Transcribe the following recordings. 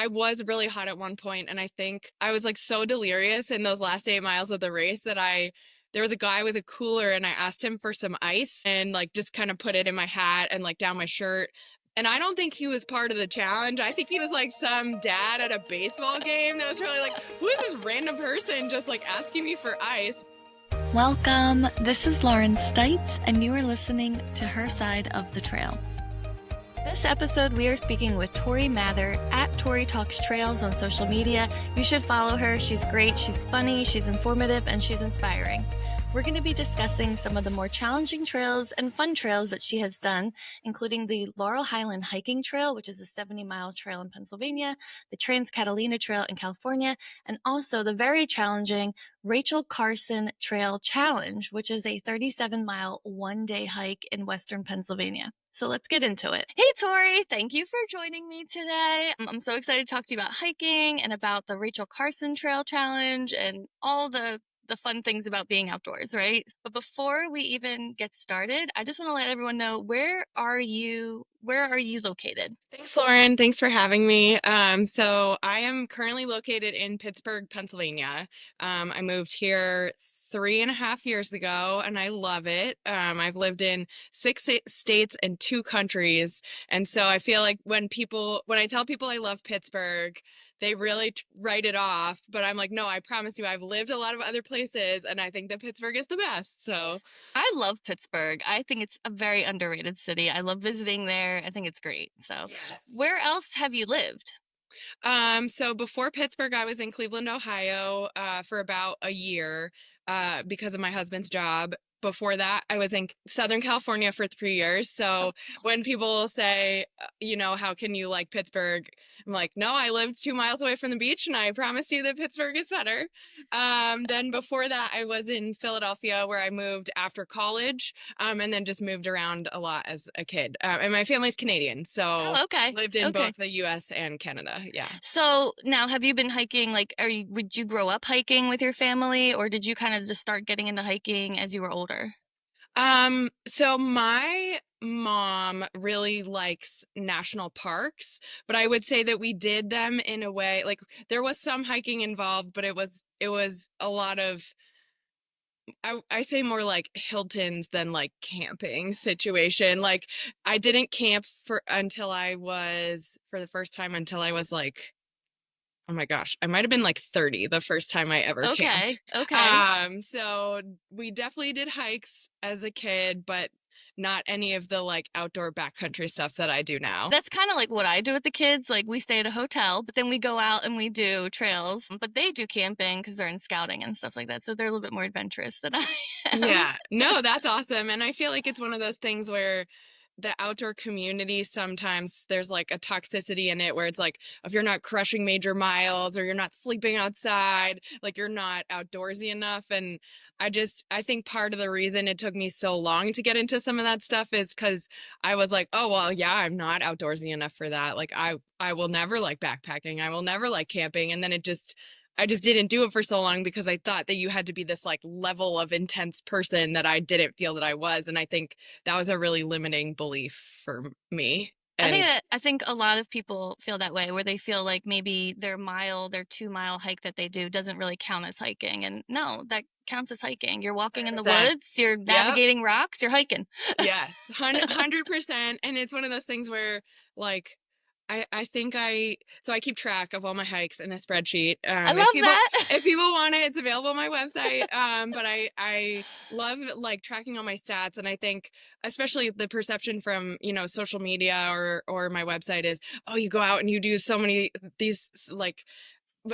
I was really hot at one point, and I think I was like so delirious in those last 8 miles of the race that there was a guy with a cooler and I asked him for some ice and like just kind of put it in my hat and like down my shirt. And I don't think he was part of the challenge. I think he was like some dad at a baseball game that was really like, who is this random person just like asking me for ice? Welcome. This is Lauren Stites, and you are listening to Her Side of the Trail. This episode, we are speaking with Tory Mather at Tory Talks Trails on social media. You should follow her. She's great, she's funny, she's informative, and she's inspiring. We're going to be discussing some of the more challenging trails and fun trails that she has done, including the Laurel Highlands Hiking Trail, which is a 70-mile trail in Pennsylvania, the Trans Catalina Trail in California, and also the very challenging Rachel Carson Trail Challenge, which is a 37-mile one-day hike in western Pennsylvania. So let's get into it. Hey, Tory, thank you for joining me today. I'm so excited to talk to you about hiking and about the Rachel Carson Trail Challenge and all the fun things about being outdoors, right? But before we even get started, I just want to let everyone know, where are you located? Thanks, Lauren. Thanks for having me. So I am currently located in Pittsburgh, Pennsylvania. I moved here 3.5 years ago, and I love it. I've lived in 6 states and 2 countries, and so I feel like when I tell people I love Pittsburgh, they really write it off. But I'm like, no, I promise you, I've lived a lot of other places, and I think that Pittsburgh is the best. So I love Pittsburgh. I think it's a very underrated city. I love visiting there. I think it's great. So, yes. Where else have you lived? So before Pittsburgh, I was in Cleveland, Ohio, for about a year, because of my husband's job. Before that, I was in Southern California for 3 years. So when people say, how can you like Pittsburgh? I'm like, no, I lived 2 miles away from the beach, and I promise you that Pittsburgh is better. Then before that, I was in Philadelphia, where I moved after college, and then just moved around a lot as a kid. And my family's Canadian, so Oh, okay. lived in Okay. both the U.S. and Canada. Yeah. So now, have you been hiking? Would you grow up hiking with your family, or did you kind of just start getting into hiking as you were older? So my mom really likes national parks, but I would say that we did them in a way, like there was some hiking involved, but it was a lot of, I say more like Hilton's than like camping situation. Like I didn't camp for the first time until I was like, oh my gosh, I might have been like 30 the first time I ever camped. Okay. So we definitely did hikes as a kid, but not any of the like outdoor backcountry stuff that I do now. That's kind of like what I do with the kids. Like, we stay at a hotel, but then we go out and we do trails. But they do camping because they're in scouting and stuff like that. So they're a little bit more adventurous than I am. Yeah, no, that's awesome. And I feel like it's one of those things where the outdoor community, sometimes there's like a toxicity in it where it's like, if you're not crushing major miles or you're not sleeping outside, like you're not outdoorsy enough. And I think part of the reason it took me so long to get into some of that stuff is because I was like, oh, well, yeah, I'm not outdoorsy enough for that. Like I will never like backpacking. I will never like camping. And then I just didn't do it for so long because I thought that you had to be this like level of intense person that I didn't feel that I was. And I think that was a really limiting belief for me. And I think a lot of people feel that way, where they feel like maybe their 2-mile hike that they do doesn't really count as hiking. And no, that counts as hiking. You're walking in the 100%. woods, you're Yep. navigating rocks, you're hiking. Yes. 100%. And it's one of those things where like, so I keep track of all my hikes in a spreadsheet. I love that. If people want it, it's available on my website. But I love like tracking all my stats. And I think especially the perception from, social media or my website is, oh, you go out and you do so many, these like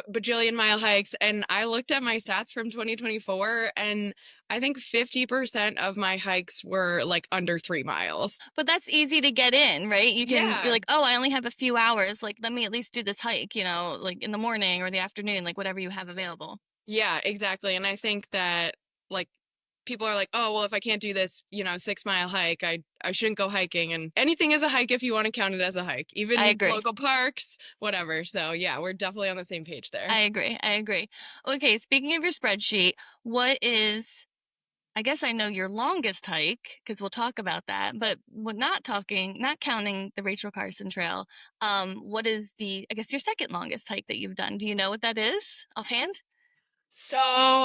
bajillion mile hikes. And I looked at my stats from 2024, and I think 50% of my hikes were like under 3 miles. But that's easy to get in, right? You're Yeah. like, oh, I only have a few hours. Like, let me at least do this hike, like in the morning or the afternoon, like whatever you have available. Yeah, exactly. And I think that like people are like, oh, well, if I can't do this, 6 mile hike, I shouldn't go hiking. And anything is a hike if you want to count it as a hike, I even agree. local parks, whatever. So yeah, we're definitely on the same page there. I agree. Okay, speaking of your spreadsheet, what is I guess I know your longest hike because we'll talk about that. But not counting the Rachel Carson Trail, what is I guess your second longest hike that you've done? Do you know what that is offhand? So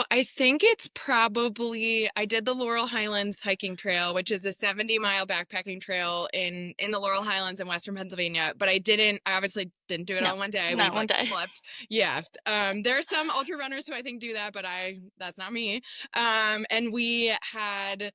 I think it's probably I did the Laurel Highlands hiking trail, which is a 70-mile backpacking trail in the Laurel Highlands in Western Pennsylvania. But I obviously didn't do it No, all in one day. We not one like day. slept. Yeah. There are some ultra runners who I think do that, but that's not me. And we had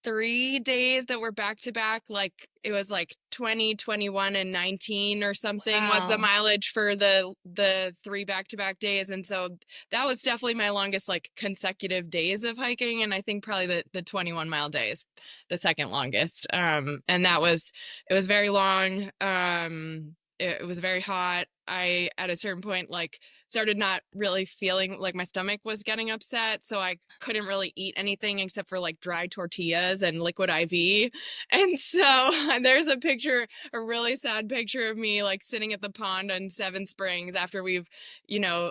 3 days that were back to back. Like it was like 20, 21, and 19 or something was the Wow. mileage for the three back to back days. And so that was definitely my longest like consecutive days of hiking. And I think probably the 21-mile day is the second longest. And it was very long. It was very hot. I at a certain point like started not really feeling like my stomach was getting upset, so I couldn't really eat anything except for like dry tortillas and liquid IV. And so there's a really sad picture of me like sitting at the pond on Seven Springs after we've,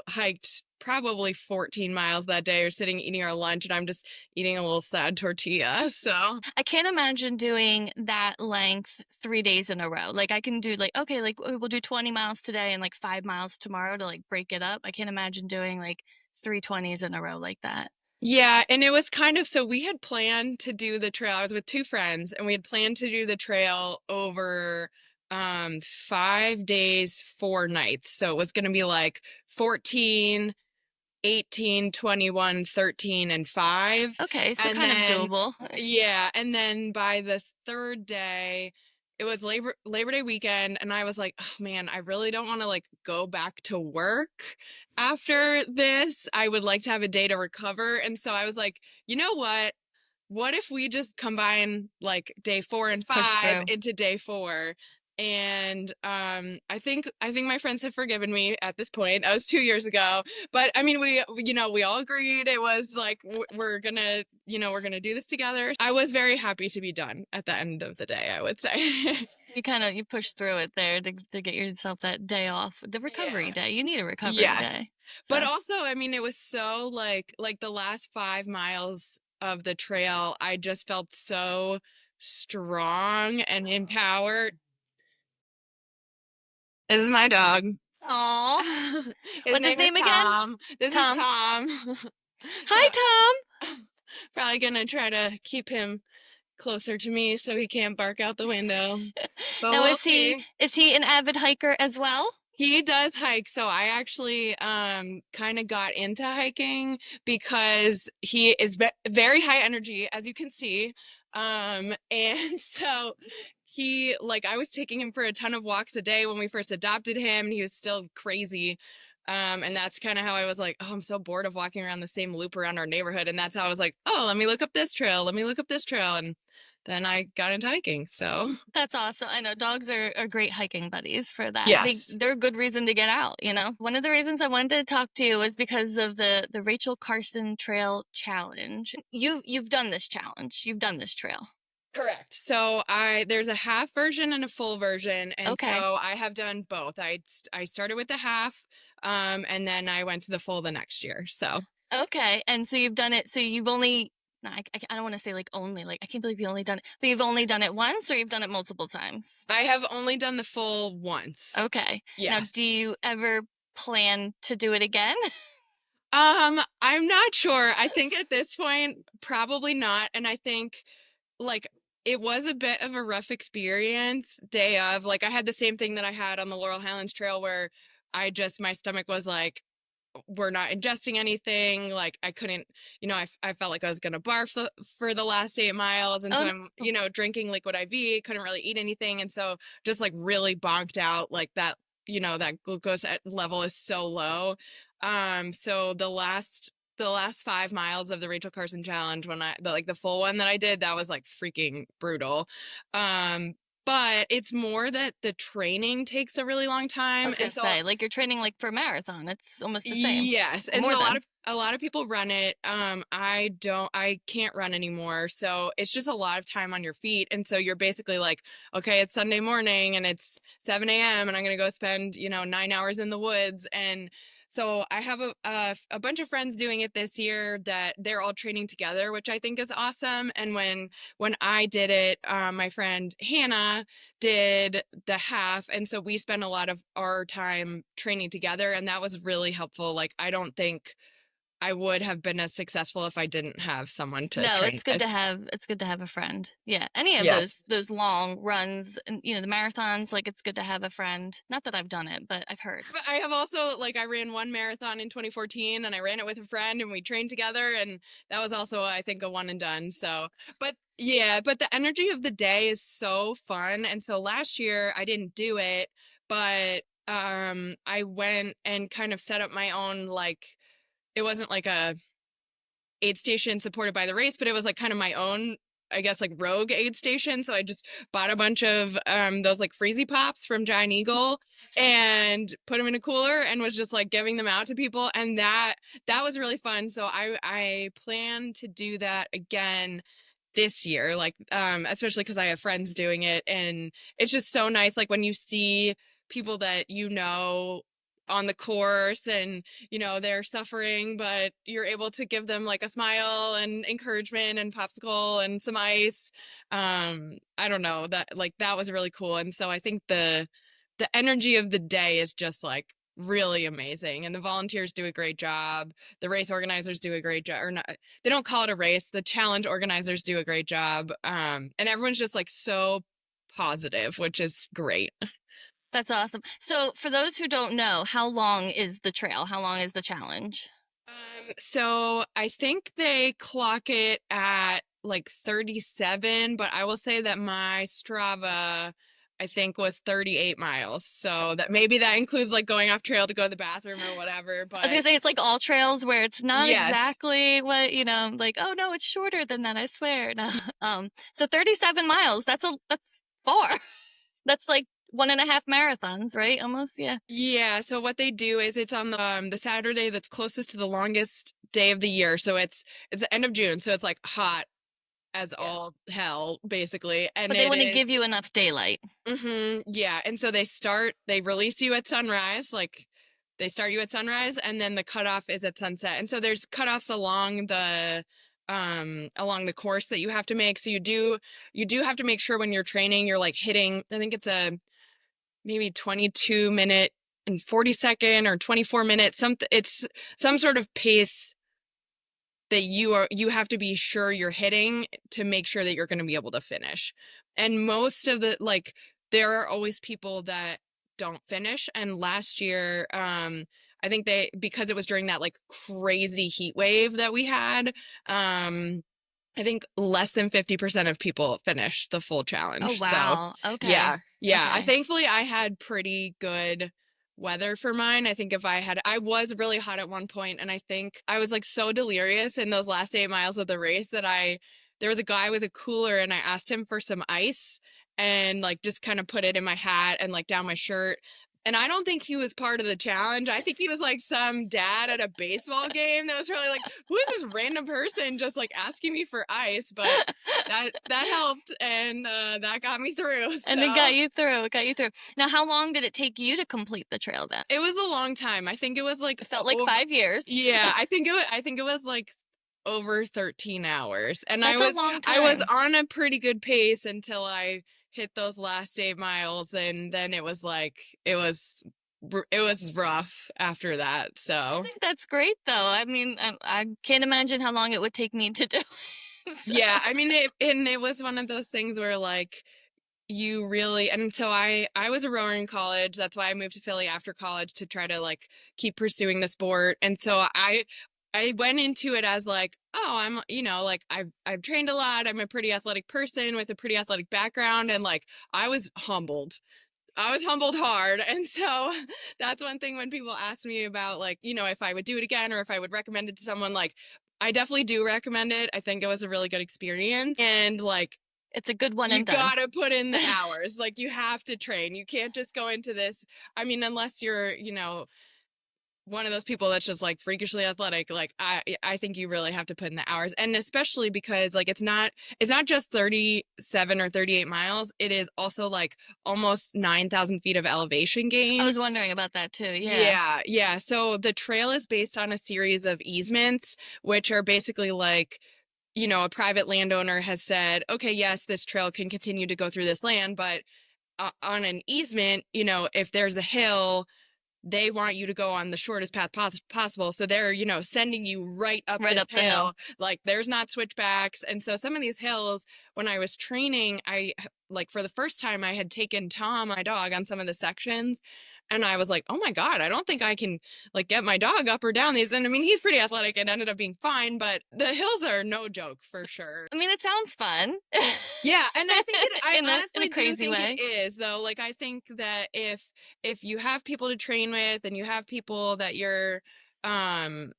hiked probably 14 miles that day or sitting eating our lunch, and I'm just eating a little sad tortilla. So I can't imagine doing that length 3 days in a row. Like I can do like, okay, like we'll do 20 miles today and like 5 miles tomorrow to like break it up. I can't imagine doing like 320s in a row like that. yeah, and it was kind of so we had planned to do the trail. I was with two friends and we had planned to do the trail over 5 days, 4 nights. So it was going to be like 14, 18, 21, 13, and 5. Okay, so And kind of then, doable. yeah, and then by the third day, it was Labor Day weekend, and I was like, oh man, I really don't want to like go back to work after this. I would like to have a day to recover. And so I was like, you know what if we just combine like day 4 and 5 Push through. into day 4? And I think my friends have forgiven me at this point. That was 2 years ago, but I mean we all agreed it was like we're gonna do this together. I was very happy to be done at the end of the day, I would say. You push through it there to get yourself that day off, the recovery Yeah. day. You need a recovery day. Yes. But So, also, I mean, it was so like the last 5 miles of the trail, I just felt so strong and empowered. This is my dog. aw, His what's his name is name again? Tom. This is Tom. Tom. So Hi, Tom. probably gonna try to keep him closer to me so he can't bark out the window. But Now, we'll see. is he an avid hiker as well? He does hike, so I actually kind of got into hiking because he is very high energy, as you can see. And so he like I was taking him for a ton of walks a day when we first adopted him, and he was still crazy. And that's kind of how I was like, oh, I'm so bored of walking around the same loop around our neighborhood. And that's how I was like, oh, let me look up this trail. Let me look up this trail. And then I got into hiking. So That's awesome. I know dogs are great hiking buddies for that. yes. They're a good reason to get out, you know. One of the reasons I wanted to talk to you was because of the Rachel Carson Trail challenge. You've done this challenge. You've done this trail. Correct. So there's a half version and a full version, and Okay. so I have done both. I started with the half, and then I went to the full the next year. So Okay. And so you've done it. So you've only no, I don't want to say like only like I can't believe you only done it, but you've only done it once or you've done it multiple times. I have only done the full once. Okay. Now, do Yes. you ever plan to do it again? I'm not sure. I think at this point, probably not. And I think like it was a bit of a rough experience day of. Like I had the same thing that I had on the Laurel Highlands Trail where my stomach was like, we're not ingesting anything. Like I couldn't, I felt like I was going to barf for the last 8 miles. And so Oh, I'm, drinking liquid IV, couldn't really eat anything. And so just like really bonked out like that, that glucose level is so low. So the last 5 miles of the Rachel Carson challenge when the full one that I did, that was like freaking brutal. But it's more that the training takes a really long I time. was gonna And so say, like you're training like for a marathon. It's almost the same. yes, Or and more so than. a lot of people run it. I can't run anymore. So it's just a lot of time on your feet. And so you're basically like, okay, it's Sunday morning and it's 7 a.m. and I'm gonna go spend, 9 hours in the woods. And So I have a bunch of friends doing it this year that they're all training together, which I think is awesome. And when I did it, my friend Hannah did the half, and so we spent a lot of our time training together, and that was really helpful. Like I don't think I would have been as successful if I didn't have someone to No, train with. it's good to have a friend. Yeah. Any of Yes. those long runs and the marathons, like it's good to have a friend. Not that I've done it, but I've heard. But I have also, like, I ran one marathon in 2014 and I ran it with a friend and we trained together. And that was also, I think, a one and done. So, but yeah, but the energy of the day is so fun. And so last year I didn't do it, but I went and kind of set up my own, like, it wasn't like a aid station supported by the race, but it was like kind of my own, I guess, like rogue aid station. So I just bought a bunch of those like freezy pops from Giant Eagle and put them in a cooler and was just like giving them out to people. And that was really fun. So I plan to do that again this year, like especially because I have friends doing it, and it's just so nice, like when you see people that on the course and they're suffering, but you're able to give them like a smile and encouragement and popsicle and some ice. I don't know, that was really cool. And so I think the energy of the day is just like really amazing, and the volunteers do a great job. The race organizers do a great job, or not, they don't call it a race, the challenge organizers do a great job. And everyone's just like so positive, which is great. That's awesome. So, for those who don't know, how long is the trail? How long is the challenge? So I think they clock it at like 37, but I will say that my Strava, I think, was 38 miles. So that maybe that includes like going off trail to go to the bathroom or whatever. I was gonna But say it's like all trails where it's not yes, exactly what, like, oh no, it's shorter than that, I swear. No. So 37 miles, that's far. That's like 1.5 marathons, right? Almost, yeah. yeah. So what they do is it's on the Saturday that's closest to the longest day of the year. So it's the end of June. So it's like hot as Yeah. all hell, basically. And But they it want to give is. you enough daylight. Yeah. And so they release you at sunrise, like they start you at sunrise, and then the cutoff is at sunset. And so there's cutoffs along the course that you have to make. So you do have to make sure when you're training, you're like hitting, I think it's a maybe 22-minute and 40-second or 24-minute, it's some sort of pace that you have to be sure you're hitting to make sure that you're going to be able to finish. And most of the, like, there are always people that don't finish. And last year, I think because it was during that like crazy heat wave that we had, I think less than 50% of people finished the full Oh, challenge. So wow. Okay. yeah, yeah. Okay. Thankfully I had pretty good weather for mine. I think I was really hot at one point, and I think I was like so delirious in those last 8 miles of the race that there was a guy with a cooler, and I asked him for some ice and like just kind of put it in my hat and like down my shirt. And I don't think he was part of the challenge. I think he was like some dad at a baseball game that was really like, who is this random person just like asking me for ice? But that helped, and that got me through. And it So got you through. It got you through. Now, how long did it take you to complete the trail then? it was a long time. I think it was like It felt like over, 5 years. yeah, I think it was like over 13 hours. And I That's a was long I was time. on a pretty good pace until I hit those last 8 miles, and then it was like it was rough after that. I So think that's great, though. I mean, I can't imagine how long it would take me to do. So. yeah, I mean it was one of those things where like you really, and so I was a rower in college. That's why I moved to Philly after college to try to like keep pursuing the sport. And so I went into it as like, oh, I'm, like I've trained a lot. I'm a pretty athletic person with a pretty athletic background, and like I was humbled. I was humbled hard. And so that's one thing when people ask me about like, if I would do it again or if I would recommend it to someone, like I definitely do recommend it. I think it was a really good experience. And like It's a good one you and done. gotta put in the hours. Like you have to train. You can't just go into this. I mean, unless you're, one of those people that's just like freakishly athletic, like I think you really have to put in the hours, and especially because like it's not just 37 or 38 miles. It is also like almost 9,000 feet of elevation I gain. was wondering about that too. Yeah. Yeah, yeah. So the trail is based on a series of easements, which are basically like, a private landowner has said, okay, yes, this trail can continue to go through this land, but on an easement, if there's a hill, they want you to go on the shortest path possible. So they're, sending you right up Right this up the hill. hill. Like there's not switchbacks. And so some of these hills, when I was training, like for the first time, I had taken Tom, my dog, on some of the sections. And I was like, oh my God, I don't think I can like get my dog up or down these. And I mean, he's pretty athletic and ended up being fine, but the hills are no joke for sure. I mean, it sounds fun. Yeah, and I think I In a honestly do crazy think it way. is though. Like I think that if you have people to train with and you have people that you're willing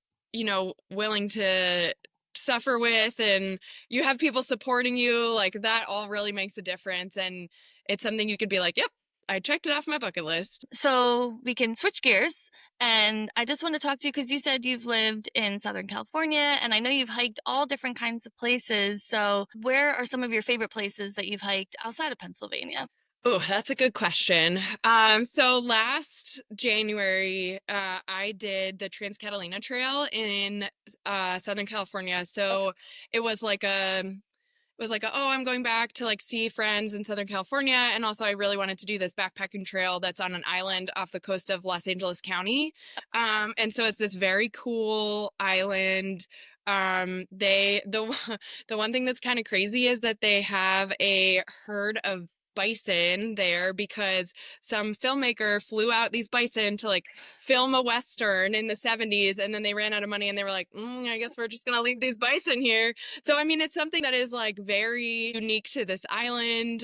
to suffer with, and you have people supporting you, like that all really makes a difference, and it's something you could be like, "Yep, I checked it off my bucket list." So we can switch gears. And I just want to talk to you because you said you've lived in Southern California and I know you've hiked all different kinds of places. So where are some of your favorite places that you've hiked outside of Pennsylvania? Oh, that's a good question. So last January, I did the Trans Catalina Trail in Southern California. Okay. So it was like oh, I'm going back to like see friends in Southern California. And also I really wanted to do this backpacking trail that's on an island off the coast of Los Angeles County. And so it's this very cool island. The one thing that's kind of crazy is that they have a herd of bison there because some filmmaker flew out these bison to like film a Western in the 70s, and then they ran out of money and they were like, I guess we're just gonna leave these bison here. So, I mean, it's something that is like very unique to this island.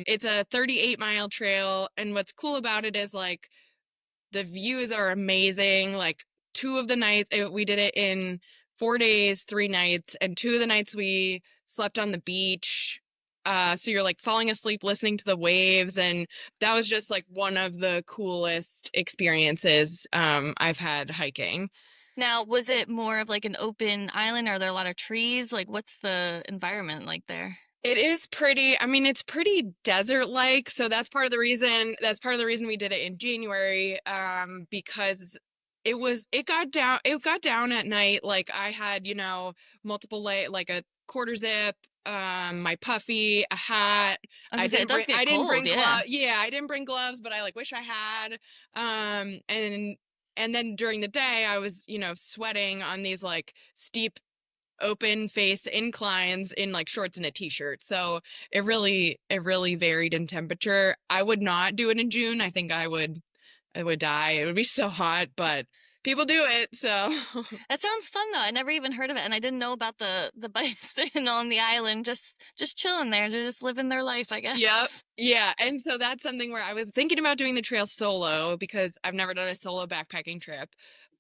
It's a 38-mile trail. And what's cool about it is like the views are amazing. Like two of the nights, we did it in 4 days, 3 nights, and two of the nights we slept on the beach. So you're like falling asleep listening to the waves. And that was just like one of the coolest experiences I've had hiking. Now, was it more of like an open island? Are there a lot of trees? Like, what's the environment like there? It is pretty, I mean, it's pretty desert-like, so that's part of the reason we did it in January, because it got down at night. Like I had, multiple like a quarter zip, my puffy, a hat. I was gonna say, it does get I didn't cold, bring yeah. gloves. Yeah, I didn't bring gloves, but I like wish I had. And then during the day I was, sweating on these like steep open face inclines in like shorts and a t-shirt. So it really varied in temperature. I would not do it in June. I think I would die. It would be so hot, but people do it. So That sounds fun though. I never even heard of it, and I didn't know about the bison on the island, just chilling there, they're just living their life, I guess. yep. Yeah. And so that's something where I was thinking about doing the trail solo because I've never done a solo backpacking trip.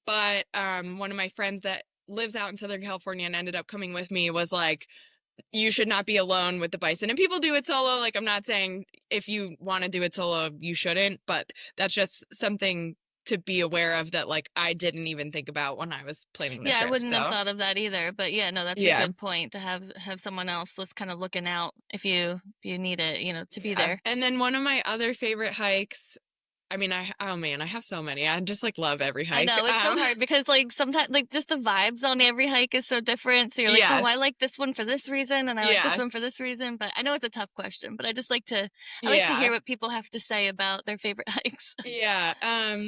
But one of my friends that lives out in Southern California and ended up coming with me was like, you should not be alone with the bison. And people do it solo. Like, I'm not saying if you want to do it solo, you shouldn't, but that's just something to be aware of that, like, I didn't even think about when I was planning the Yeah, I trip. wouldn't have So, thought of that either. But yeah, no, that's a yeah. good point to have someone else that's kind of looking out if you need it, to be Yeah. there. And then one of my other favorite hikes, I mean, oh man, I have so many. I just like love every I hike. know it's so hard because like sometimes like just the vibes on every hike is so different. So you're like, oh, I Yes. like this one for this reason, and I like this one Yes. for this reason. But I know it's a tough question, but I like to hear Yeah. what people have to say about their favorite hikes. Yeah.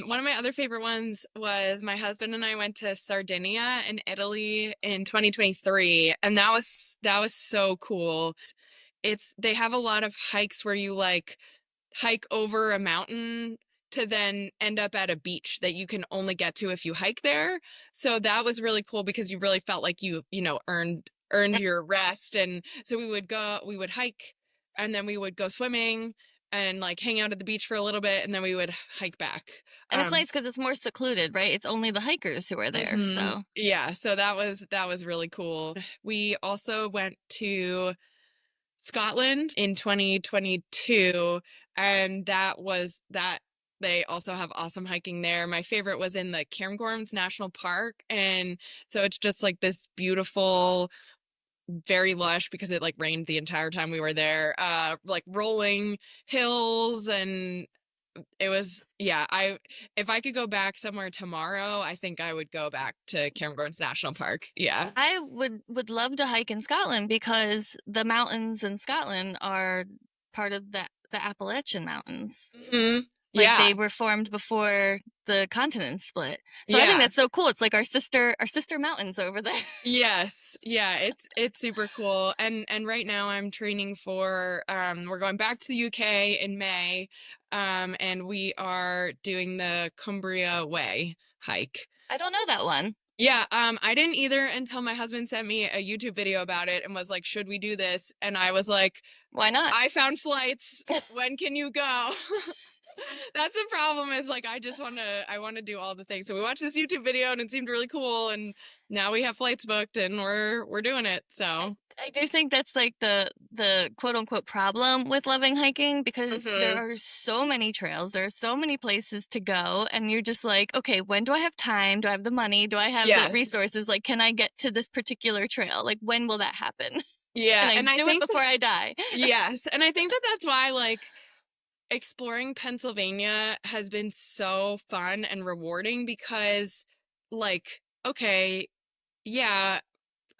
One of my other favorite ones was my husband and I went to Sardinia in Italy in 2023, and that was so cool. They have a lot of hikes where you like hike over a mountain to then end up at a beach that you can only get to if you hike there. So that was really cool because you really felt like you earned your rest. And so we would hike, and then we would go swimming and like hang out at the beach for a little bit, and then we would hike back. And it's nice because it's more secluded, right? It's only the hikers who are there. So Yeah, so that was really cool. We also went to Scotland in 2022, and that they also have awesome hiking there. My favorite was in the Cairngorms National Park, and so it's just like this beautiful, very lush because it like rained the entire time we were there. Like rolling hills, and it was, yeah, if I could go back somewhere tomorrow, I think I would go back to Cairngorms National Park. Yeah. I would love to hike in Scotland because the mountains in Scotland are part of the Appalachian Mountains. Hmm. Like Yeah. they were formed before the continent split. So I think Yeah. that's so cool. It's like our sister mountains over there. Yes. Yeah, it's super cool. And right now I'm training for we're going back to the UK in May. And we are doing the Cumbria Way hike. I don't know that one. Yeah, I didn't either until my husband sent me a YouTube video about it and was like, "Should we do this?" And I was like, Why not? "I found flights. When can you go?" That's the problem, is like I want to do all the things. So we watched this YouTube video and it seemed really cool, and now we have flights booked and we're doing it. So I do think that's like the quote unquote problem with loving hiking, because there Mhm. are so many trails, there are so many places to go, and you're just like, okay, when do I have time? Do I have the money? Do I have the Yes. resources? Like, can I get to this particular trail? Like, when will that happen? Yeah, Can I and I do it think before that, I die? yes, and I think that that's why like exploring Pennsylvania has been so fun and rewarding because like okay, yeah,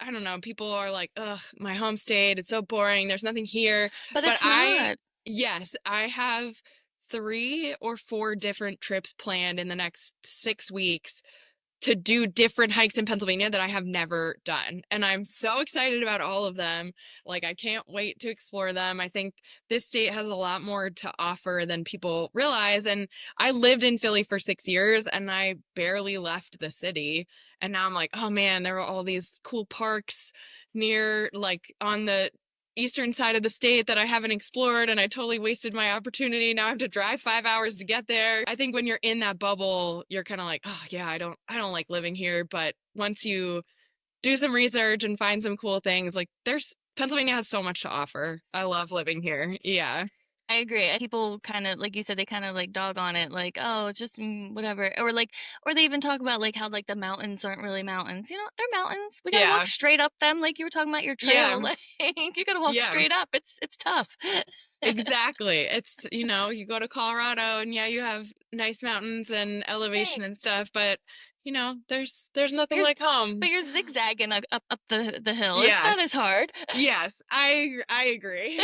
I don't know, people are like, "Ugh, my home state, it's so boring. There's nothing here." But But it's not. yes, I have 3 or 4 different trips planned in the next 6 weeks to do different hikes in Pennsylvania that I have never done. And I'm so excited about all of them. Like, I can't wait to explore them. I think this state has a lot more to offer than people realize. And I lived in Philly for 6 years and I barely left the city. And now I'm like, oh man, there are all these cool parks near, like, on the eastern side of the state that I haven't explored, and I totally wasted my opportunity. Now I have to drive 5 hours to get there. I think when you're in that bubble, you're kind of like, oh yeah, I don't like living here. But once you do some research and find some cool things, like there's Pennsylvania has so much to offer. I love living here. Yeah. I agree. People kind of, like you said, they kind of like dog on it, like, oh, it's just whatever, or like, or they even talk about like how like the mountains aren't really mountains. You know, they're mountains. We gotta walk Yeah. straight up them, like you were talking about your trail. Yeah. Like you gotta walk Yeah. straight up. It's tough. Exactly. It's, you go to Colorado and yeah, you have nice mountains and elevation Hey, and stuff, but there's nothing you're like but home. you're zigzagging up the hill. It's not as Yes. hard. Yes, I agree.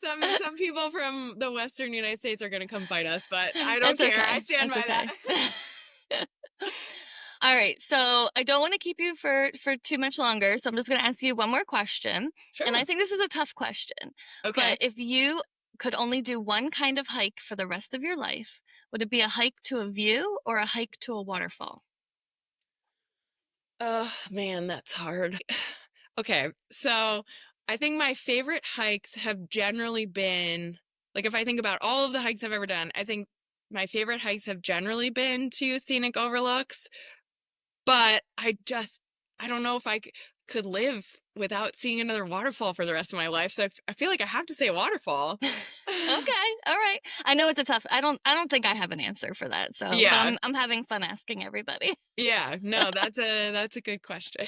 Some people from the Western United States are gonna come fight us, but I don't That's care. I okay. stand That's by okay. that. All right, so I don't want to keep you for too much longer, so I'm just going to ask you one more question. And I Sure. think this is a tough question, Okay. but if you could only do one kind of hike for the rest of your life, would it be a hike to a view or a hike to a waterfall? Oh man, that's hard. Okay, so I think my favorite hikes have generally been, like, if I think about all of the hikes I've ever done, I think my favorite hikes have generally been to scenic overlooks. But I don't know if could live without seeing another waterfall for the rest of my life. So I feel like I have to say a waterfall. Okay, all right. I know it's a tough. I don't think I have an answer for that. So, but Yeah. I'm having fun asking everybody. Yeah. No, that's a good question.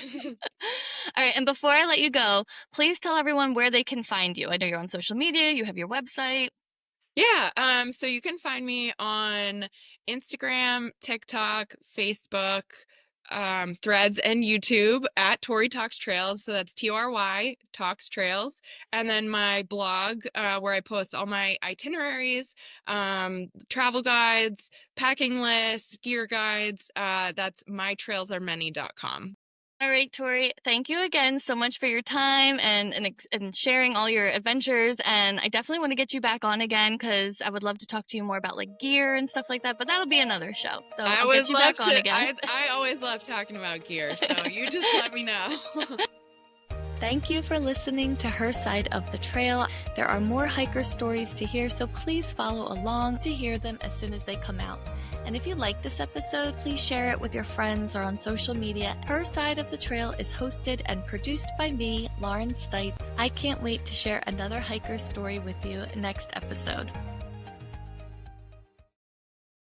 All right, and before I let you go, please tell everyone where they can find you. I know you're on social media, you have your website. Yeah. So you can find me on Instagram, TikTok, Facebook, Threads, and YouTube at Tory Talks Trails. So that's Tory Talks Trails. And then my blog, where I post all my itineraries, travel guides, packing lists, gear guides. That's mytrailsaremany.com. All right, Tori, thank you again so much for your time and sharing all your adventures. And I definitely want to get you back on again because I would love to talk to you more about like gear and stuff like that. But that'll be another show. So I I'll would get you love back on to. again. I always love talking about gear, so you just let me know. Thank you for listening to her side of the trail. There are more hiker stories to hear, so please follow along to hear them as soon as they come out. And if you like this episode, please share it with your friends or on social media. Her Side of the Trail is hosted and produced by me, Lauren Stites. I can't wait to share another hiker story with you next episode.